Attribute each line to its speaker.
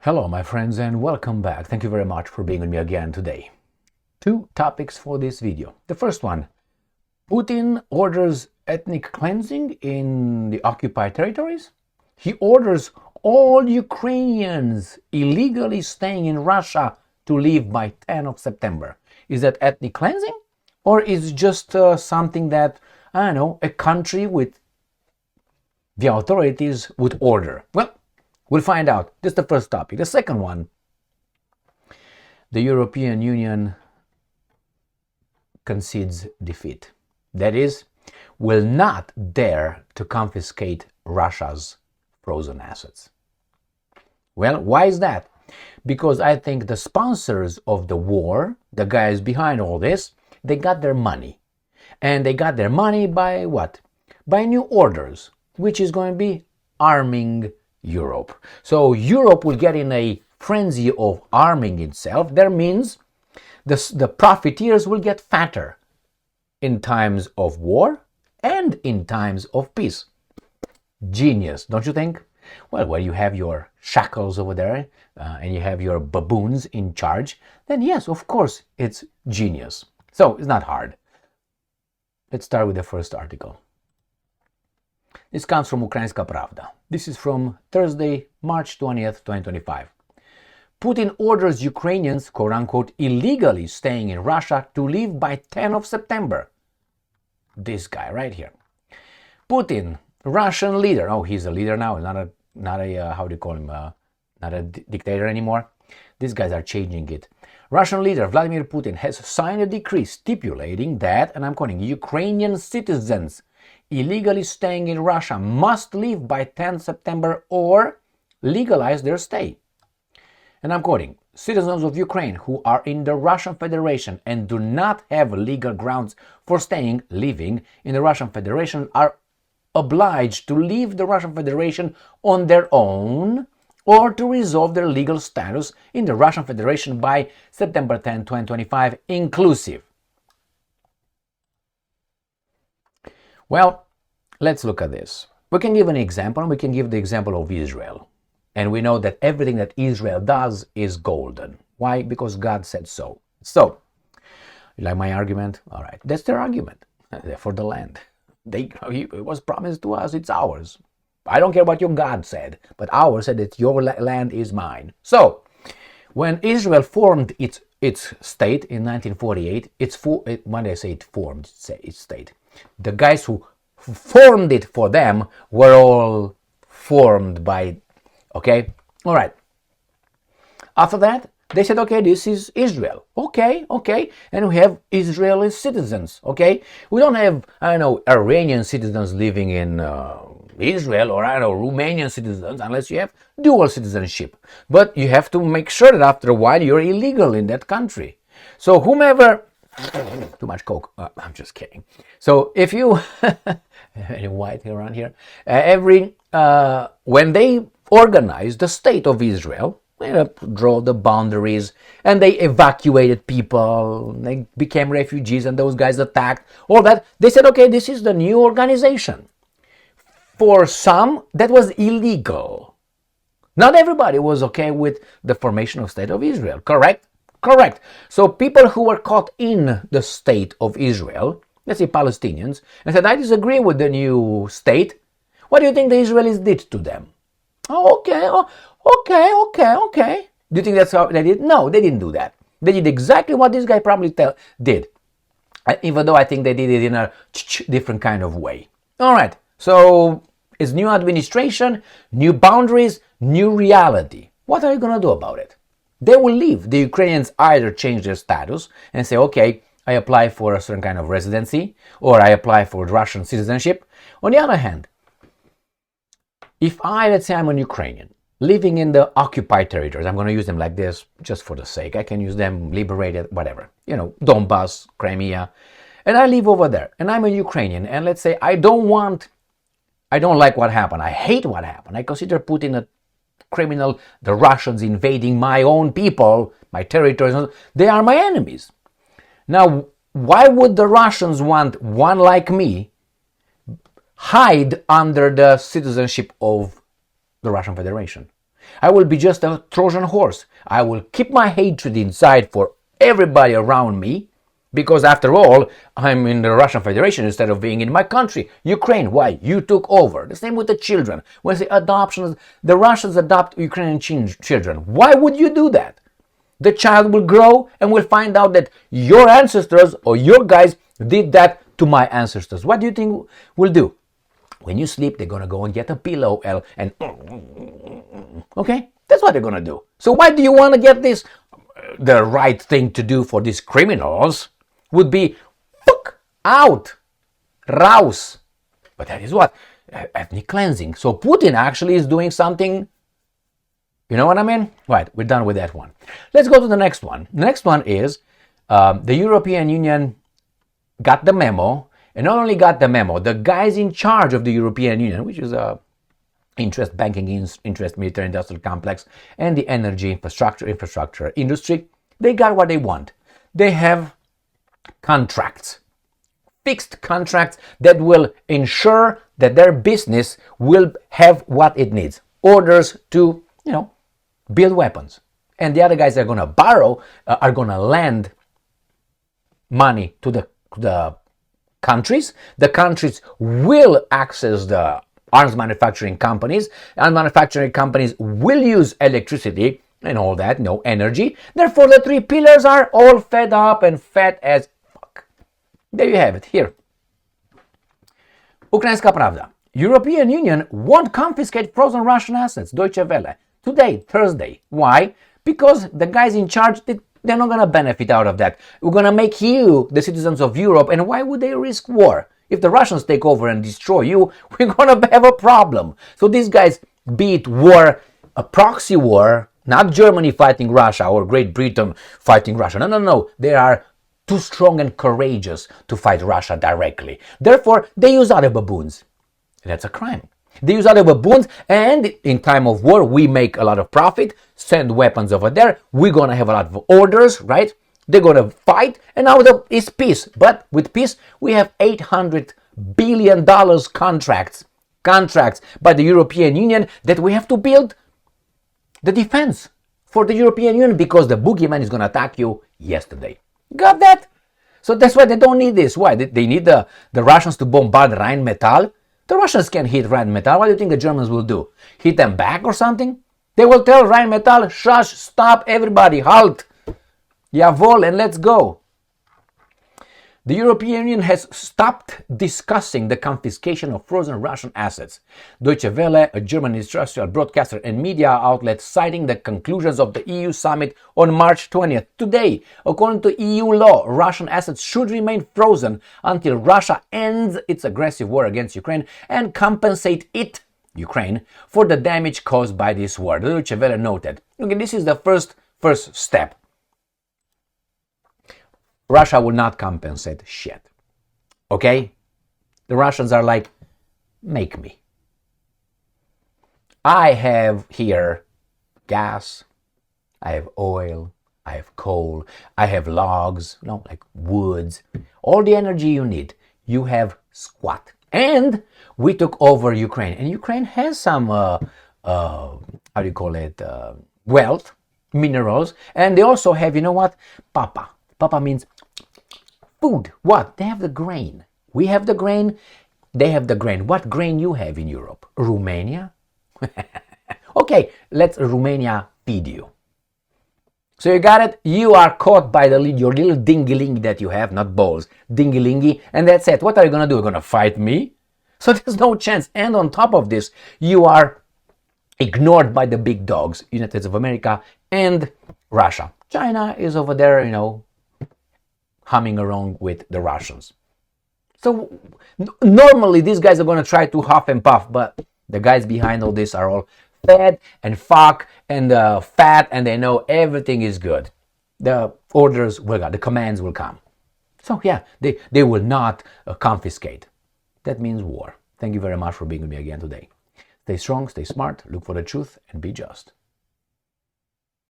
Speaker 1: Hello, my friends, and welcome back. Thank you very much for being with me again today. Two topics for this video. The first one, Putin orders ethnic cleansing in the occupied territories. He orders all Ukrainians illegally staying in Russia to leave by 10 of September. Is that ethnic cleansing? Or is it just something that, I don't know, a country with the authorities would order? Well, we'll find out. This is the first topic. The second one, the European Union concedes defeat. That is, will not dare to confiscate Russia's frozen assets. Well, why is that? Because I think the sponsors of the war, the guys behind all this, they got their money. And they got their money by what? By new orders, which is going to be arming Europe. So Europe will get in a frenzy of arming itself. That means the profiteers will get fatter in times of war and in times of peace. Genius, don't you think? Well, when you have your shackles over there and you have your baboons in charge, then yes, of course, it's genius. So it's not hard. Let's start with the first article. This comes from Ukrainska Pravda. This is from Thursday, March 20th, 2025. Putin orders Ukrainians, quote-unquote, illegally staying in Russia to leave by 10 of September. This guy right here. Putin, Russian leader. Oh, he's a leader now, not a how do you call him? Not a dictator anymore. These guys are changing it. Russian leader Vladimir Putin has signed a decree stipulating that, and I'm quoting, Ukrainian citizens illegally staying in Russia must leave by 10 September or legalize their stay. And I'm quoting, citizens of Ukraine who are in the Russian Federation and do not have legal grounds for living in the Russian Federation are obliged to leave the Russian Federation on their own or to resolve their legal status in the Russian Federation by September 10, 2025 inclusive. Well, let's look at this. We can give an example, and we can give the example of Israel. And we know that everything that Israel does is golden. Why? Because God said so. So, you like my argument? All right, that's their argument. They're for the land. It was promised to us, it's ours. I don't care what your God said, but ours said that your land is mine. So, when Israel formed its state in 1948, when I say it formed its state, the guys who formed it for them were all formed by, okay? All right. After that, they said, okay, this is Israel. Okay. And we have Israeli citizens, okay? We don't have, Iranian citizens living in Israel or, Romanian citizens unless you have dual citizenship. But you have to make sure that after a while you're illegal in that country. So whomever... Too much coke. I'm just kidding. So if you any white around here, when they organized the state of Israel, they draw the boundaries and they evacuated people. They became refugees and those guys attacked. All that they said, okay, this is the new organization. For some, that was illegal. Not everybody was okay with the formation of state of Israel. Correct. So people who were caught in the state of Israel, let's say Palestinians, and said, I disagree with the new state. What do you think the Israelis did to them? Okay. Do you think that's how they did? No, they didn't do that. They did exactly what this guy probably did. Even though I think they did it in a different kind of way. All right, so it's new administration, new boundaries, new reality. What are you going to do about it? They will leave. The Ukrainians either change their status and say, okay, I apply for a certain kind of residency, or I apply for Russian citizenship. On the other hand, if let's say I'm an Ukrainian, living in the occupied territories, I'm going to use them like this just for the sake. I can use them liberated, whatever, Donbass, Crimea, and I live over there, and I'm a Ukrainian, and let's say I don't like what happened. I hate what happened. I consider Putin a criminal, the Russians invading my own people, my territories, they are my enemies. Now, why would the Russians want one like me hide under the citizenship of the Russian Federation? I will be just a Trojan horse. I will keep my hatred inside for everybody around me, because after all, I'm in the Russian Federation instead of being in my country, Ukraine. Why? You took over. The same with the children. When the adoptions, the Russians adopt Ukrainian children. Why would you do that? The child will grow and will find out that your ancestors or your guys did that to my ancestors. What do you think we'll do? When you sleep, they're going to go and get a pillow and okay? That's what they're going to do. So why do you want to get this? The right thing to do for these criminals would be fuck out, raus. But that is what? Ethnic cleansing. So Putin actually is doing something, you know what I mean? Right, we're done with that one. Let's go to the next one. The next one is the European Union got the memo, and not only got the memo, the guys in charge of the European Union, which is a interest banking, interest military industrial complex, and the energy infrastructure industry, they got what they want. They have contracts, fixed contracts that will ensure that their business will have what it needs. Orders to, build weapons. And the other guys are going to borrow, are going to lend money to the countries. The countries will access the arms manufacturing companies, and manufacturing companies will use electricity and all that, energy. Therefore, the three pillars are all fed up and fat as fuck. There you have it, here. Ukraińska Pravda. European Union won't confiscate frozen Russian assets, Deutsche Welle. Today, Thursday. Why? Because the guys in charge, they're not going to benefit out of that. We're going to make you the citizens of Europe, and why would they risk war? If the Russians take over and destroy you, we're going to have a problem. So these guys, be it war, a proxy war, not Germany fighting Russia or Great Britain fighting Russia. No. They are too strong and courageous to fight Russia directly. Therefore, they use other baboons. That's a crime. They use other baboons, and in time of war, we make a lot of profit, send weapons over there, we're going to have a lot of orders, right? They're going to fight, and now it's peace. But with peace, we have $800 billion contracts by the European Union that we have to build the defense for the European Union, because the boogeyman is going to attack you yesterday. Got that? So that's why they don't need this. Why? They need the Russians to bombard Rheinmetall. The Russians can hit Rheinmetall. What do you think the Germans will do? Hit them back or something? They will tell Rheinmetall, shush, stop, everybody, halt. Jawohl, and let's go. The European Union has stopped discussing the confiscation of frozen Russian assets. Deutsche Welle, a German industrial broadcaster and media outlet, citing the conclusions of the EU summit on March 20th. Today, according to EU law, Russian assets should remain frozen until Russia ends its aggressive war against Ukraine and compensate it, Ukraine, for the damage caused by this war. The Deutsche Welle noted. Okay, this is the first step. Russia will not compensate shit. Okay? The Russians are like, make me. I have here gas, I have oil, I have coal, I have logs, like woods, all the energy you need. You have squat. And we took over Ukraine. And Ukraine has some, wealth, minerals. And they also have, Papa. Papa means food. What? They have the grain. We have the grain. They have the grain. What grain you have in Europe? Romania? Okay, let's Romania feed you. So you got it? You are caught by your little dingy-lingy that you have, not balls, dingy-lingy, and that's it. What are you going to do? You're going to fight me? So there's no chance. And on top of this, you are ignored by the big dogs, United States of America and Russia. China is over there, humming around with the Russians. So normally these guys are going to try to huff and puff, but the guys behind all this are all fed and fuck and fat, and they know everything is good. The orders will come, the commands will come. So yeah, they will not confiscate. That means war. Thank you very much for being with me again today. Stay strong, stay smart, look for the truth, and be just.